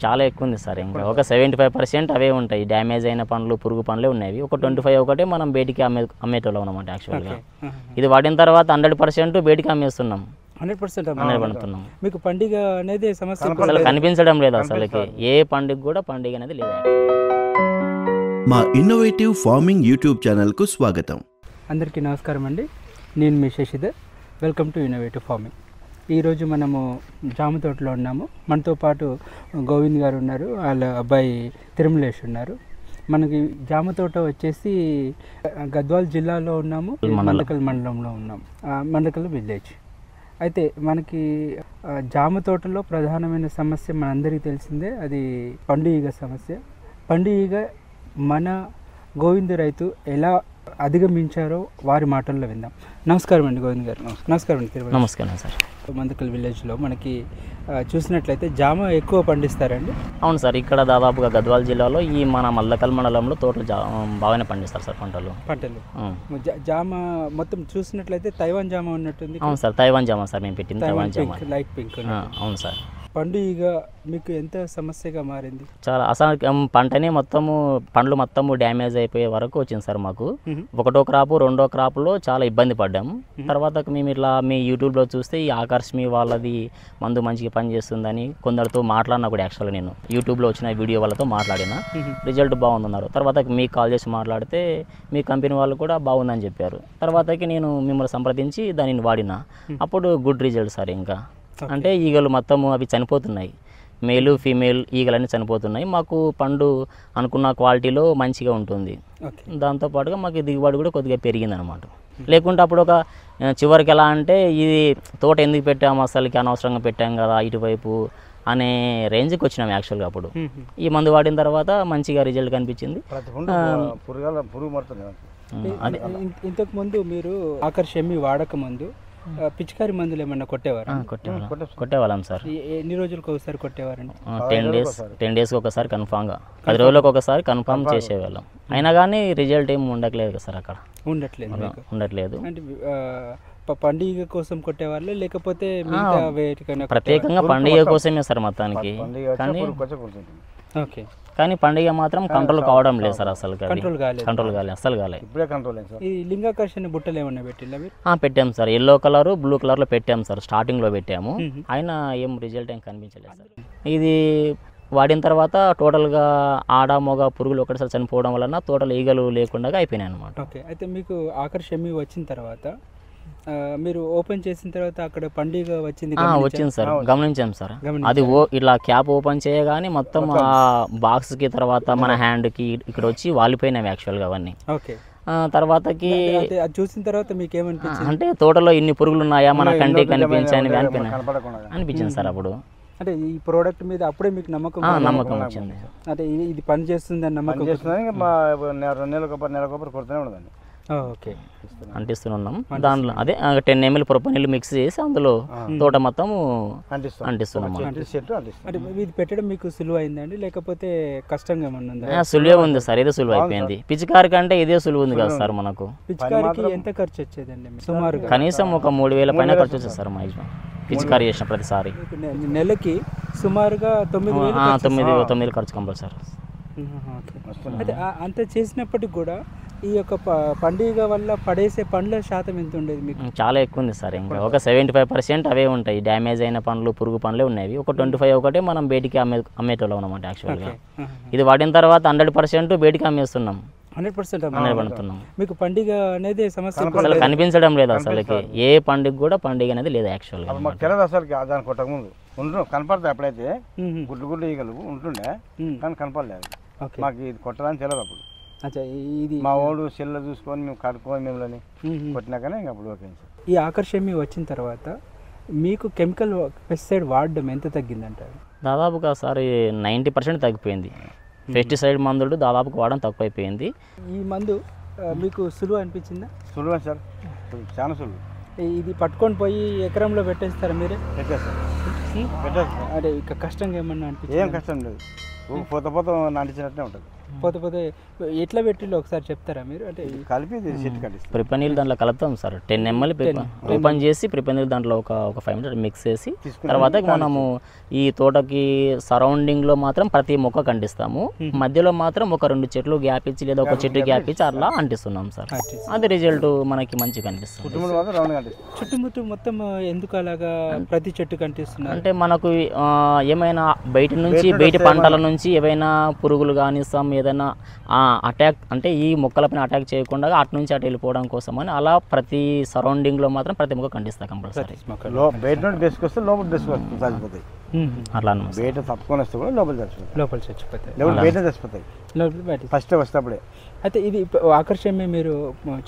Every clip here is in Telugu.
చాలా ఎక్కువ ఉంది సార్. ఇంకా ఒక 75% అవే ఉంటాయి. డ్యామేజ్ అయిన పండ్లు, పురుగు పండ్లే ఉన్నాయి. ఒక 25 ఒకటే మనం బయటికి అమ్మేటోళ్ళం అనమాట. యాక్చువల్గా ఇది వాడిన తర్వాత 100% బయటికి అమ్మేస్తున్నాం. 100% అమ్మేస్తున్నాం. మీకు పండుగ అనేది సమస్య అసలు కనిపించడం లేదు. అసలుకి ఏ పండుగ కూడా పండుగ అనేది లేదు. మా ఇన్నోవేటివ్ ఫార్మింగ్ యూట్యూబ్ ఛానల్కు స్వాగతం. అందరికీ నమస్కారం అండి. నేను మీ Shashidhar. Welcome to innovative farming. ఈరోజు మనము జామ తోటలో ఉన్నాము. మనతో పాటు గోవింద్ గారు ఉన్నారు, వాళ్ళ అబ్బాయి తిరుమలేష్ ఉన్నారు. మనకి జామ తోట వచ్చేసి గద్వాల్ జిల్లాలో ఉన్నాము, మండకల్ మండలంలో ఉన్నాము, మండకల్ విలేజ్. అయితే మనకి జామ తోటలో ప్రధానమైన సమస్య మనందరికీ తెలిసిందే, అది పండు ఈగ సమస్య. పండు ఈగ మన గోవింద్ రైతు ఎలా అధిగమించారో వారి మాటల్లో విందాం. నమస్కారం అండి గోవింద్ గారు. నమస్కారం అండి తిరుమల. నమస్కారం సార్. మందకల్ విలేజ్లో మనకి చూసినట్లయితే జామ ఎక్కువ పండిస్తారండి. అవును సార్. ఇక్కడ దాదాపుగా గద్వాల్ జిల్లాలో ఈ మన మల్లకల్ మండలంలో తోటలు బాగానే పండిస్తారు సార్ పంటలు. జామ మొత్తం చూసినట్లయితే తైవాన్ జామ ఉన్నట్టుంది. అవును సార్, తైవాన్ జామ సార్ మేము పెట్టింది. తైవాన్ జామ లైట్ పింక్. అవును సార్. పండు ఈగ మీకు ఎంత సమస్యగా మారింది? చాలా అసలు పంటనే పండ్లు మొత్తము డ్యామేజ్ అయిపోయే వరకు వచ్చింది సార్ మాకు. ఒకటో క్రాపు, రెండో క్రాప్లో చాలా ఇబ్బంది పడ్డాము. తర్వాత మేము ఇట్లా మీ యూట్యూబ్లో చూస్తే ఈ ఆకర్ష్మి వాళ్ళది మందు మంచిగా పనిచేస్తుందని కొందరితో మాట్లాడినా కూడా. యాక్చువల్గా నేను యూట్యూబ్లో వచ్చిన వీడియో వాళ్ళతో మాట్లాడిన, రిజల్ట్ బాగుందన్నారు. తర్వాత మీకు కాల్ చేసి మాట్లాడితే మీ కంపెనీ వాళ్ళు కూడా బాగుందని చెప్పారు. తర్వాతకి నేను మిమ్మల్ని సంప్రదించి దానిని వాడిన. అప్పుడు గుడ్ రిజల్ట్ సార్. ఇంకా అంటే ఈగలు మొత్తము అవి చనిపోతున్నాయి, మేలు ఫీమేల్ ఈగలన్నీ చనిపోతున్నాయి. మాకు పండు అనుకున్న క్వాలిటీలో మంచిగా ఉంటుంది. దాంతోపాటుగా మాకు దిగుబడి కూడా కొద్దిగా పెరిగింది అనమాట. లేకుంటే అప్పుడు ఒక చివరికి ఎలా అంటే ఇది తోట ఎందుకు పెట్టాము, అసలుకి అనవసరంగా పెట్టాం కదా ఇటువైపు అనే రేంజ్కి వచ్చినాం యాక్చువల్గా. అప్పుడు ఈ మందు వాడిన తర్వాత మంచిగా రిజల్ట్ కనిపించింది. ఇంతకు ముందు మీరు ఆకర్షమి వాడక ముందు పిచికారి మందులు ఏమన్నా కొట్టేవారు? కొట్టేవాళ్ళం సార్. ఎన్ని రోజులకు ఒకసారి కొట్టేవారండి? 10 డేస్కి ఒకసారి కన్ఫామ్గా, 10 రోజులకు ఒకసారి కన్ఫామ్ చేసేవాళ్ళం. అయినా కానీ రిజల్ట్ ఏమి ఉండట్లేదు కదా సార్. అక్కడ ఉండట్లేదు. అంటే పండుగ కోసం కొట్టేవాళ్ళు లేకపోతే ప్రత్యేకంగా పండుగ కోసమే సార్ మొత్తానికి. కానీ పండుగ మాత్రం కంట్రోల్ కావడం లేదు సార్. అసలు కంట్రోల్ కాలేదు, అసలు కాలేదు. ఈ లింగాకర్షణ బుట్టలు ఏమన్నా పెట్టిందా? పెట్టాము సార్. ఎల్లో కలర్, బ్లూ కలర్లో పెట్టాము సార్. స్టార్టింగ్లో పెట్టాము, అయినా ఏం రిజల్ట్ ఏం కనిపించలేదు సార్. ఇది వాడిన తర్వాత టోటల్గా ఆడ మగ పురుగులు ఒకటిసారి చనిపోవడం వలన టోటల్ ఈగలు లేకుండా అయిపోయినాయి అనమాట. ఓకే. అయితే మీకు ఆకర్షమి వచ్చిన తర్వాత మీరు ఓపెన్ చేసిన తర్వాత అక్కడ పండుగ వచ్చింది సార్. గమనించాం సార్. అది ఇట్లా క్యాప్ ఓపెన్ చేయగానే మొత్తం ఆ బాక్స్కి తర్వాత మన హ్యాండ్కి ఇక్కడ వచ్చి వాలిపోయినాయి యాక్చువల్గా అవన్నీ. ఓకే. తర్వాతకి చూసిన తర్వాత మీకు ఏమనిపించింది? అంటే తోటలో ఇన్ని పురుగులు ఉన్నాయా మన కంటికి కనిపించాయని అనిపించింది సార్. అప్పుడు అంటే ఈ ప్రోడక్ట్ మీద అప్పుడే మీకు నమ్మకం వచ్చింది. అంటే ఇది పని చేస్తుంది అని నమ్మకం. ఓకే. అంటిస్తున్నాం దాంట్లో. అదే 10 ml ప్రొపనైల్ మిక్స్ చేసి అందులో తోట మొత్తం అంటిస్తున్నాం. అంటే ఇది పెట్టడం మీకు సులువు అయిందండి లేకపోతే కష్టంగా ఏమన్నా ఉందా? సులువే ఉంది సార్. ఇదే సులువు అయిపోయింది. పిచికారి కంటే ఇదే సులువు ఉంది కదా సార్ మనకు. పిచికారికి ఎంత ఖర్చు వచ్చేదండి సుమారుగా? కనీసం ఒక 3000 పైన ఖర్చు వచ్చేది సార్ మాక్సిమం పిచికారి చేసిన ప్రతిసారి. నెలకి సుమారుగా 9,000 ఖర్చు కంపల్సరీ. అయితే అంత చేసినప్పటికి కూడా ఈ యొక్క పండుగ వల్ల పడేసే పండ్ల శాతం ఎంత ఉండేది మీకు? చాలా ఎక్కువ ఉంది సార్. ఇంకా ఒక 75% అవే ఉంటాయి. డ్యామేజ్ అయిన పండ్లు, పురుగు పండ్లే ఉన్నాయి. ఒక 25 ఒకటే మనం బయటికి అమ్మేటోళ్ళం అనమాట. యాక్చువల్గా ఇది వాడిన తర్వాత 100% బయటికి అమ్మేస్తున్నాం. 100% మీకు పండుగ అనేది సమస్య అసలు కనిపించడం లేదు. అసలుకి ఏ పండుగ కూడా పండుగ అనేది లేదు యాక్చువల్గా. కనపడతాయి. అప్పుడైతే గుడ్లు ఈగలు ఉంటుండే కానీ కనపడలేదు. మాకు ఇది కొట్టడానికి తెలియదు అప్పుడు. ఇది మా వాడు సెల్ల చూసుకొని మేము కడుక్కొని మిమ్మల్ని కొట్టినాకనే ఇంకా అప్పుడు ఓకే. ఈ ఆకర్షమి వచ్చిన తర్వాత మీకు కెమికల్ పెస్టిసైడ్ వాడడం ఎంత తగ్గిందంటారు? దాదాపుగా సార్ 90% తగ్గిపోయింది. పెస్టిసైడ్ మందులు దాదాపుగా వాడడం తక్కువైపోయింది. ఈ మందు మీకు సులువు అనిపించిందా? సులువే సార్, చాలా సులువు. ఇది పట్టుకొని పోయి ఎకరంలో పెట్టేస్తారా మీరే? పెట్టేస్తారు. అంటే ఇక కష్టంగా ఏమన్నా అనిపించింది? ఏం కష్టం లేదు, పోత నాటించినట్టే ఉంటుంది. పోతే పోతే ఎట్లా పెట్టిలో ఒకసారి చెప్తారా మీరు? అంటే కలిపి చెట్టు కట్టిస్తాం. ప్రిపేర్ నీళ్ళు దాంట్లో కలుపుతాం సార్. 10 ml ఓపెన్ చేసి ప్రిపేర్ నీళ్ళు దాంట్లో ఒక 5 minutes మిక్స్ చేసి తర్వాత మనము ఈ తోటకి సరౌండింగ్ లో మాత్రం ప్రతి మొక్క కంటిస్తాము. మధ్యలో మాత్రం ఒక 2 చెట్లు గ్యాప్ ఇచ్చి లేదా ఒక చెట్టు గ్యాప్ ఇచ్చి అట్లా అంటిస్తున్నాం సార్. అది రిజల్ట్ మనకి మంచిగా కనిపిస్తుంది. చుట్టుముట్టు మొత్తం ఎందుకు అలాగా ప్రతి చెట్టు కనిపిస్తున్నారు అంటే మనకు ఏమైనా బయట పంటల నుంచి ఏవైనా పురుగులు కానీ ఏదైనా అటాక్ అంటే ఈ మొక్కలపైన అటాక్ చేయకుండా అటు నుంచి అటు వెళ్ళిపోవడం కోసం అని అలా ప్రతి సరౌండింగ్ లో మాత్రం ప్రతి మొక్క కంటిస్తా కంపల్సరీ. బయట నుండి తీసుకొస్తే లోపల చచ్చిపోతాయి. అట్లా బయట తప్పుకొని వస్తే కూడా లోపల చచ్చిపోతాయి. బయట చచ్చిపోతాయి ఫస్ట్ వస్తేప్పుడే. అయితే ఇది ఆకర్షణమే మీరు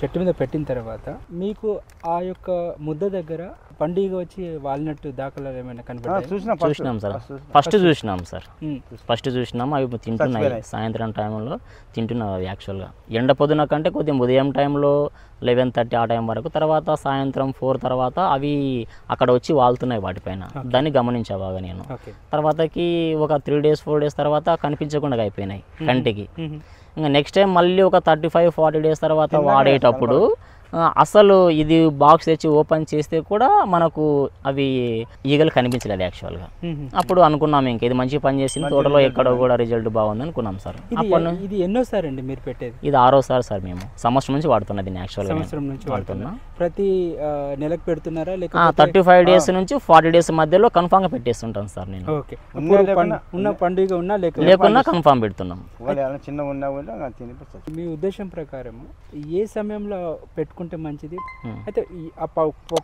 చెట్టు మీద పెట్టిన తర్వాత మీకు ఆ యొక్క ముద్ద దగ్గర పండుగ వచ్చి వాలినట్టు దాఖలాలు ఏమైనా కనపడ్డాయి? చూసినాం సార్. ఫస్ట్ చూసినాం అవి తింటున్నాయి. సాయంత్రం టైంలో తింటున్నాయి అవి. యాక్చువల్గా ఎండ పొద్దున కంటే కొద్దిగా ఉదయం టైంలో 11:30 ఆ టైం వరకు, తర్వాత సాయంత్రం 4 తర్వాత అవి అక్కడ వచ్చి వాళ్తున్నాయి వాటిపైన. దాన్ని గమనించా బాగా నేను. తర్వాతకి ఒక 3 days 4 days తర్వాత కనిపించకుండా అయిపోయినాయి కంటికి. ఇంకా నెక్స్ట్ టైం మళ్ళీ ఒక 35-40 days తర్వాత వాడేటప్పుడు అసలు ఇది బాక్స్ తెచ్చి ఓపెన్ చేస్తే కూడా మనకు అవి ఈగలు కనిపించలేదు యాక్చువల్గా. అప్పుడు అనుకున్నాం ఇంకా ఇది మంచి పని చేసింది, తోటలో ఎక్కడో కూడా రిజల్ట్ బాగుంది అనుకున్నాం సార్. ఇది ఎన్నోసారి అండి మీరు పెట్టేది? ఇది 6వ సారి సార్. మేము సంవత్సరం నుంచి వాడుతున్నా దీన్ని. యాక్చువల్గా వాడుతున్నా. ప్రతి నెలకు పెడుతున్నారా? 35 days నుంచి 40 days మధ్యలో కన్ఫామ్ గా పెట్టేస్తుంటాను సార్ నేను. ఉన్న పండుగ ఉన్నా లేకున్నా కన్ఫామ్ పెడుతున్నాం. మీ ఉద్దేశం ప్రకారం ఏ సమయంలో పెట్టుకుంటే మంచిది? అయితే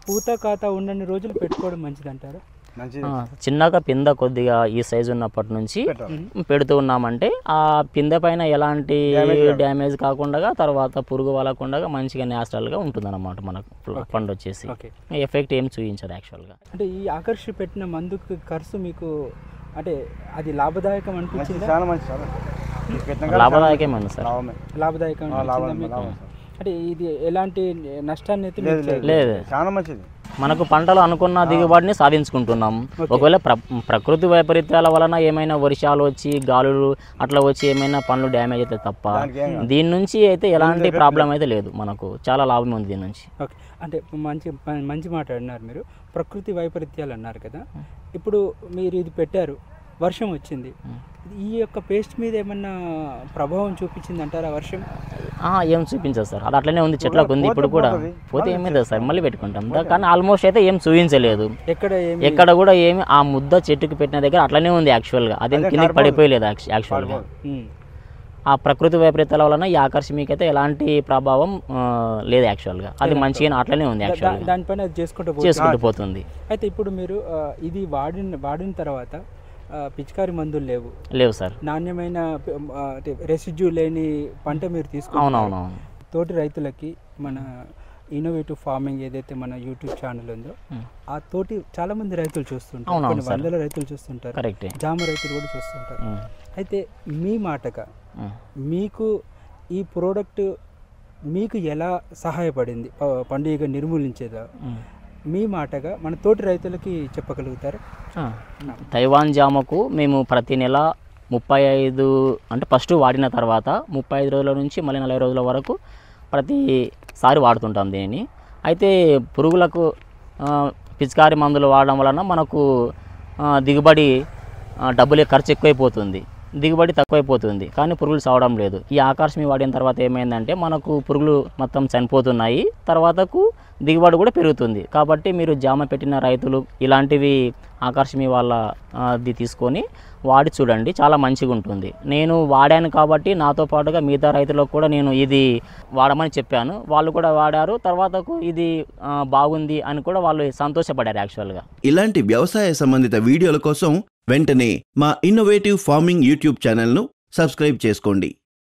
పూత ఖాతా ఉన్నన్ని రోజులు పెట్టుకోవడం మంచిది అంటారా? చిన్నగా పిందె కొద్దిగా ఈ సైజు ఉన్నప్పటి నుంచి పెడుతూ ఉన్నామంటే ఆ పిందె పైన ఎలాంటి డ్యామేజ్ కాకుండా, తర్వాత పురుగు వలకుండా మంచిగా న్యాచురల్గా ఉంటుంది అన్నమాట. మనకు పండు వచ్చేసి ఎఫెక్ట్ ఏం చూపించదు యాక్చువల్గా. అంటే ఈ ఆకర్షి పెట్టిన మందుకు ఖర్చు మీకు అంటే అది లాభదాయకం అనిపించింది? లాభదాయకమే సార్. లాభదాయకం. అంటే ఇది ఎలాంటి నష్టాన్ని అయితే లేదు. చాలా మంచిది. మనకు పంటలు అనుకున్న దిగుబడిని సాధించుకుంటున్నాం. ఒకవేళ ప్రకృతి వైపరీత్యాల వలన ఏమైనా వర్షాలు వచ్చి గాలులు అట్లా వచ్చి ఏమైనా పండ్లు డ్యామేజ్ అయితే తప్ప దీని నుంచి అయితే ఎలాంటి ప్రాబ్లం అయితే లేదు. మనకు చాలా లాభం ఉంది దీని నుంచి. ఓకే, అంటే మంచి మాట అన్నారు మీరు. ప్రకృతి వైపరీత్యాలు అన్నారు కదా, ఇప్పుడు మీరు ఇది పెట్టారు, వర్షం వచ్చింది, ఈ యొక్క పేస్ట్ మీద ఏమన్నా ప్రభావం చూపించింది అంటారా వర్షం? ఏం చూపించదు సార్, అది అట్లనే ఉంది, చెట్లకు ఉంది. ఇప్పుడు కూడా పోతే ఏమైంది సార్, మళ్ళీ పెట్టుకుంటాం. కానీ ఆల్మోస్ట్ అయితే ఏం చూపించలేదు ఎక్కడ కూడా. ఏమి ఆ ముద్ద చెట్టుకి పెట్టిన దగ్గర అట్లనే ఉంది యాక్చువల్గా. అదేం కిందకి పడిపోయలేదు యాక్చువల్గా. ఆ ప్రకృతి వైపరీత్యాల వలన ఈ ఆకర్షణీయకైతే ఎలాంటి ప్రభావం లేదు యాక్చువల్గా. అది మంచిగా అట్లనే ఉంది యాక్చువల్గా, దానిపైన చేసుకుంటూ పోతుంది. అయితే ఇప్పుడు మీరు ఇది వాడిన తర్వాత పిచికారి మందులు లేవు సార్, నాణ్యమైన రెసిడ్యూ లేని పంట మీరు తీసుకుంటారు. తోటి రైతులకి మన ఇన్నోవేటివ్ ఫార్మింగ్ ఏదైతే మన యూట్యూబ్ ఛానల్ ఉందో ఆ తోటి చాలా మంది రైతులు చూస్తుంటారు, కొన్ని వందల రైతులు చూస్తుంటారు, జామ రైతులు కూడా చూస్తుంటారు. అయితే మీ మాటగా మీకు ఈ ప్రోడక్ట్ మీకు ఎలా సహాయపడింది పండుగ నిర్మూలించేదా, మీ మాటగా మన తోటి రైతులకి చెప్పగలుగుతారా? తైవాన్ జామకు మేము ప్రతి నెల 35 అంటే ఫస్ట్ వాడిన తర్వాత 35 రోజుల నుంచి మళ్ళీ 40 రోజుల వరకు ప్రతిసారి వాడుతుంటాం దీనిని. అయితే పురుగులకు పిచికారి మందులు వాడడం వలన మనకు దిగుబడి డబ్బులే ఖర్చు ఎక్కువైపోతుంది, దిగుబడి తక్కువైపోతుంది, కానీ పురుగులు చావడం లేదు. ఈ ఆకర్షణ వాడిన తర్వాత ఏమైందంటే మనకు పురుగులు మొత్తం చనిపోతున్నాయి, తర్వాతకు దిగుబడి కూడా పెరుగుతుంది. కాబట్టి మీరు జామ పెట్టిన రైతులు ఇలాంటివి ఆకర్షణ వాళ్ళది తీసుకొని వాడి చూడండి, చాలా మంచిగా ఉంటుంది. నేను వాడాను కాబట్టి నాతో పాటుగా మిగతా రైతులకు కూడా నేను ఇది వాడమని చెప్పాను, వాళ్ళు కూడా వాడారు. తర్వాతకు ఇది బాగుంది అని కూడా వాళ్ళు సంతోషపడారు యాక్చువల్గా. ఇలాంటి వ్యవసాయ సంబంధిత వీడియోల కోసం వెంటనే మా ఇన్నోవేటివ్ ఫార్మింగ్ యూట్యూబ్ ఛానల్ను సబ్స్క్రైబ్ చేసుకోండి.